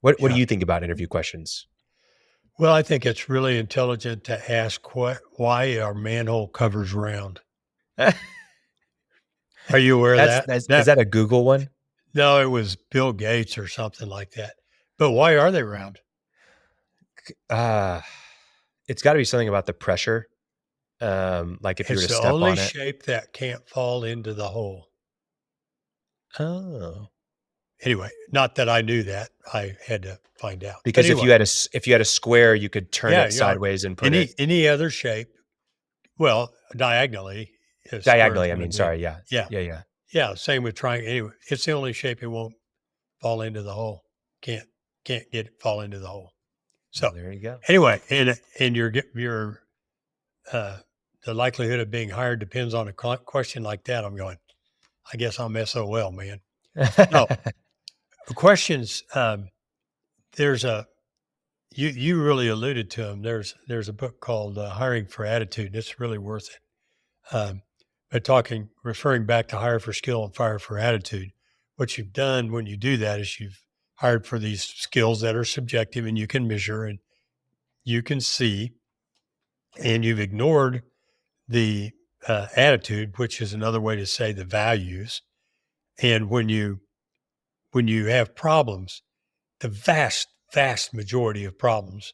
What do Yeah. you think about interview questions? Well, I think it's really intelligent to ask why are manhole covers round? Are you aware of that? Is that a Google one? No, it was Bill Gates or something like that. But why are they round? Uh, it's got to be something about the pressure. Like if you were It's to the step only on it. shape that can't fall into the hole. Oh, Anyway, not that I knew that. I had to find out. But because anyway, if you had a square, you could turn yeah, it yeah. sideways and put it Any other shape, well, diagonally, a square is diagonally. I going to mean, be, sorry. Yeah. yeah, Yeah. Yeah. yeah. Same with triangle. Anyway, it's the only shape it won't fall into the hole. Can't can't get it fall into the hole. So Well, there you go. anyway, and your uh, the likelihood of being hired depends on a question like that. I'm going. I guess I'm SOL, man. No questions. There's a you really alluded to them. There's a book called Hiring for Attitude. It's really worth it. But referring back to hire for skill and fire for attitude, what you've done when you do that is you've hired for these skills that are subjective and you can measure and you can see, and you've ignored the attitude, which is another way to say the values. And when you have problems, the vast majority of problems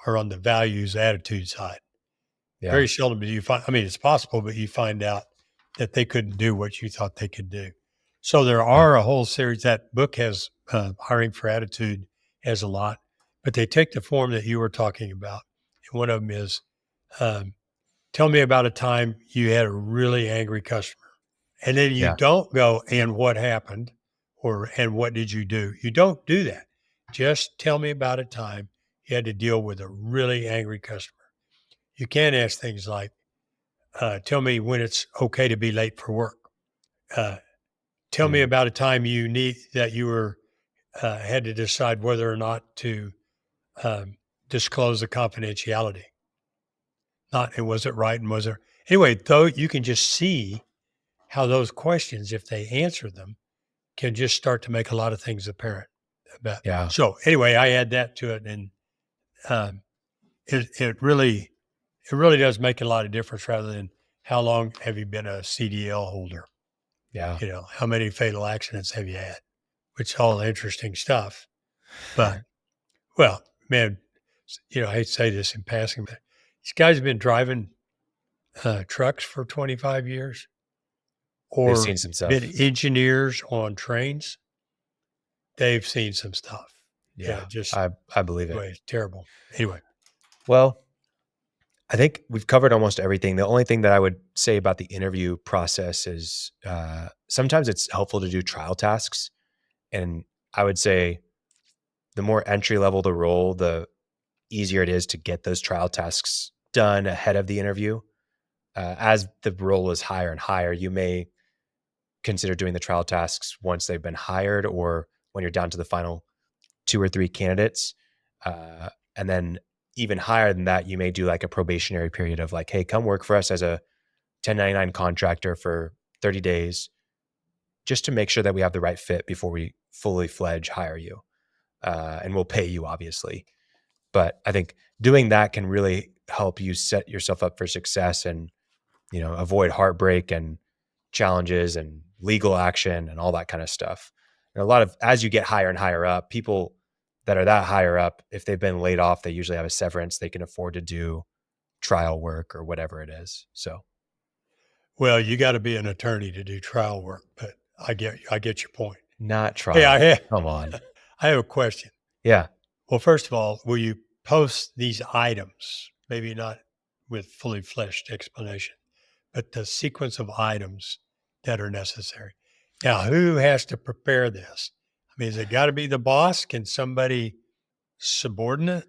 are on the values attitude side. Yeah. Very seldom do you find, I mean, it's possible, but you find out that they couldn't do what you thought they could do. So there Yeah. are a whole series. That book has Hiring for Attitude has a lot, but they take the form that you were talking about. And one of them is um, tell me about a time you had a really angry customer. And then you Yeah. don't go, and what happened? Or, and what did you do? You don't do that. Just tell me about a time you had to deal with a really angry customer. You can ask things like, tell me when it's okay to be late for work. Uh, tell me Mm. about a time you were had to decide whether or not to um, disclose the confidentiality. Not and was it right and was there anyway? Though you can just see how those questions, if they answer them, can just start to make a lot of things apparent about. Yeah. So anyway, I add that to it, and um, it really does make a lot of difference rather than how long have you been a CDL holder? Yeah. You know, how many fatal accidents have you had? Which is all interesting stuff. But well, man, I hate to say this in passing, but these guys have been driving trucks for 25 years They've or seen some been stuff. engineers on trains. They've seen some stuff. Yeah. Just I believe it. anyway, terrible. Anyway, Well, I think we've covered almost everything. The only thing that I would say about the interview process is sometimes it's helpful to do trial tasks. And I would say the more entry level the role, the easier it is to get those trial tasks done ahead of the interview. As the role is higher and higher, you may consider doing the trial tasks once they've been hired or when you're down to the final two or three candidates. And then even higher than that, you may do like a probationary period of like, hey, come work for us as a 1099 contractor for 30 days, just to make sure that we have the right fit before we fully fledged hire you. And we'll pay you, obviously. But I think doing that can really help you set yourself up for success and, avoid heartbreak and challenges and legal action and all that kind of stuff. And a lot of, as you get higher and higher up, people that are that higher up, if they've been laid off, they usually have a severance. They can afford to do trial work or whatever it is. So well, you got to be an attorney to do trial work, but I get your point. not Hey, trial. Come on. I have a question. Yeah. Well, first of all, will you post these items? Maybe not with fully fleshed explanation, but the sequence of items that are necessary. Now, who has to prepare this? I mean, has it got to be the boss? Can somebody subordinate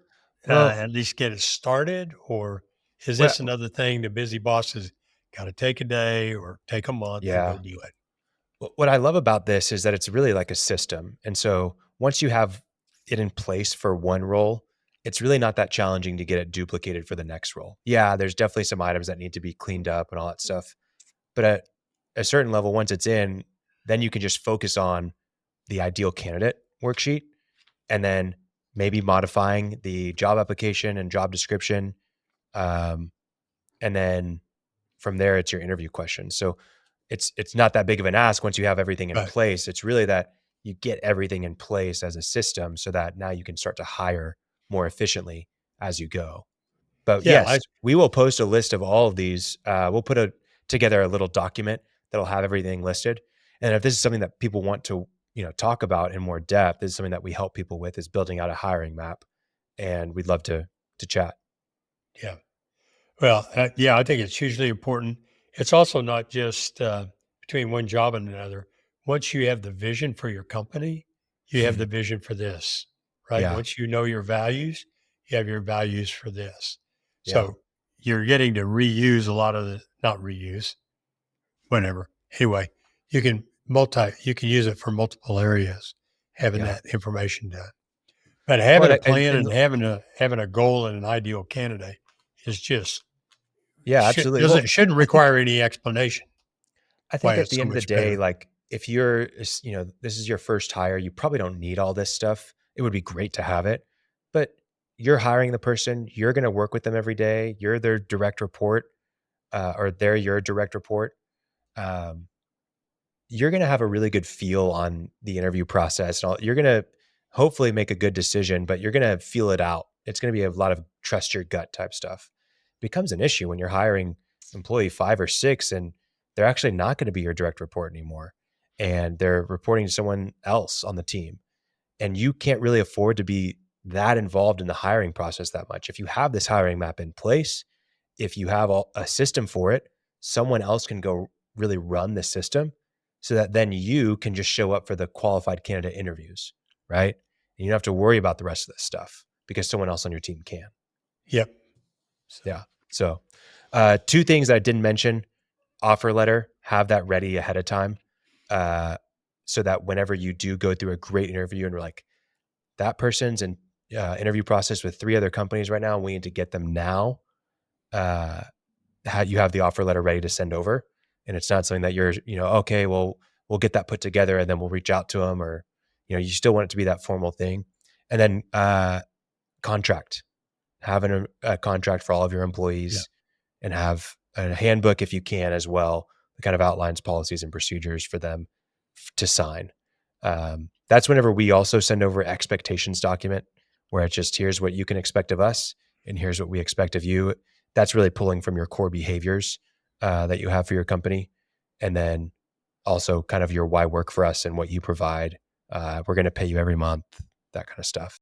Well, at least get it started? Or is what, this another thing the busy boss has got to take a day or take a month and go yeah. do it? What I love about this is that it's really like a system. And so once you have it in place for one role, it's really not that challenging to get it duplicated for the next role. Yeah, there's definitely some items that need to be cleaned up and all that stuff. But at a certain level, once it's in, then you can just focus on the ideal candidate worksheet. And then maybe modifying the job application and job description. Um, and then from there, it's your interview questions. So it's not that big of an ask once you have everything in Right. place. It's really that you get everything in place as a system so that now you can start to hire more efficiently as you go. But Yeah, yes, we will post a list of all of these. We'll put together a little document that'll have everything listed. And if this is something that people want to, talk about in more depth, this is something that we help people with, is building out a hiring map. And we'd love to chat. yeah. Well, yeah, I think it's hugely important. It's also not just between one job and another. Once you have the vision for your company, you have the vision for this, right? Yeah. Once you know your values, you have your values for this. Yeah. So you're getting to reuse a lot of the, not reuse, whenever. Anyway, you can use it for multiple areas, having Yeah. that information done. But Well, having a plan and and having a goal and an ideal candidate is just yeah, absolutely. Well, shouldn't I think require any explanation I why think at it's the so end of the much day, better. like if this is your first hire, you probably don't need all this stuff. It would be great to have it, but you're hiring the person, you're going to work with them every day. You're their direct report, or they're your direct report. Um, you're going to have a really good feel on the interview process. And you're going to hopefully make a good decision, but you're going to feel it out. It's going to be a lot of trust your gut type stuff. Becomes an issue when you're hiring employee 5 or 6 and they're actually not going to be your direct report anymore. And they're reporting to someone else on the team. And you can't really afford to be that involved in the hiring process that much. If you have this hiring map in place, if you have a system for it, someone else can go really run the system so that then you can just show up for the qualified candidate interviews, right? And you don't have to worry about the rest of this stuff because someone else on your team can. Yep. So Yeah. So, two things I didn't mention: offer letter, have that ready ahead of time, uh, so that whenever you do go through a great interview and we're like, that person's in interview process with 3 other companies right now, and we need to get them now. Uh, you have the offer letter ready to send over, and it's not something that you're, okay, well, we'll get that put together and then we'll reach out to them, or, you still want it to be that formal thing. And then, contract, having a contract for all of your yeah. employees, and have a handbook if you can as well, that kind of outlines policies and procedures for them to sign. That's whenever we also send over expectations document, where it's just, here's what you can expect of us and here's what we expect of you. That's really pulling from your core behaviors that you have for your company. And then also kind of your why work for us and what you provide. We're going to pay you every month, that kind of stuff.